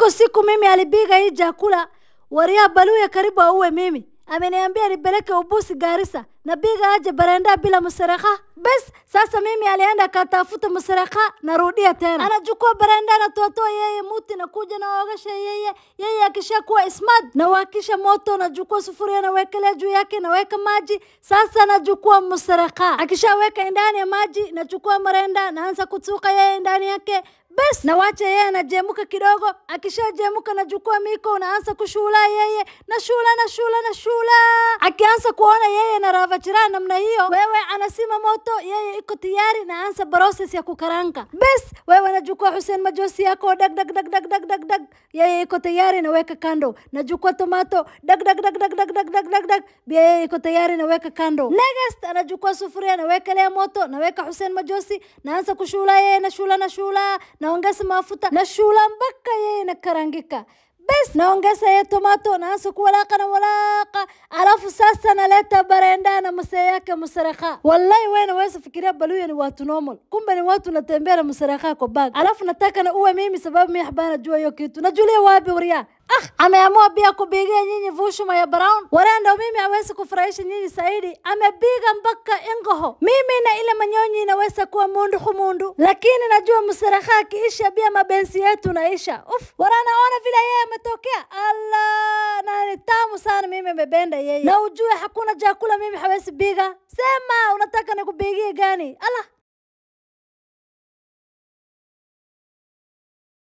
Iko siku mimi alipiga hii chakula, waria Baluya karibu auwe mimi. Ameniambia nipeleke ubusi Garissa, na biga aje baranda bila msaraka. Bas sasa mimi alienda katafuta msaraka, narudia tena. Anachukua baranda na totoa yeye muti na kuja na wagasha yeye akishakuwa smart na wakisha moto na chukua sufuria na wekelea juu yake na weka maji. Sasa nachukua msaraka, akishaweka ndani ya maji na chukua marenda naanza kutuka yeye ndani yake. Bas na wacha yeye anajemuka kidogo, akishajemuka na chukua miko unaanza kushula yeye na shula. Akianza kuona yeye na ravachira namna hiyo, wewe anasima moto, yeye iko tayari na anza process ya kukaranga. Bas wewe unachukua Hussein majosi yako dag, yeye iko tayari na weka kando. Nachukua tomato dag, yeye iko tayari na weka kando. Next anachukua sufuria na weka lea moto na weka Hussein majosi na anza kushula yeye na shula naongeza mafuta na shula mpaka yeye na karangika. Bas naongeza yeye tomato na anza kuwalaka na walaka, alafu sasa naleta barenda na msee yake msaraka. Wallahi wewe unaweza fikiria Baluya ni watu normal, kumbe ni watu natembea na msaraka kwa bag. Alafu nataka na uwe mimi sababu mimi habana jua hiyo kitu. Najulia wapi uria? Ameamua pia kupigia nyinyi vushuma ya brown. Warenda mimi hawezi kufurahisha nyinyi zaidi. Amepiga mpaka ingoho. Mimi na ile manyonyi inaweza kuwa mundu. Lakini najua msaraka akiisha pia mabenzi yetu naisha. Waranaona vile yeye ametokea. Allah, na tamu sana mimi mebenda yeye. Na ujue hakuna chakula mimi hawezi piga. Sema unataka nikupigie gani? Allah.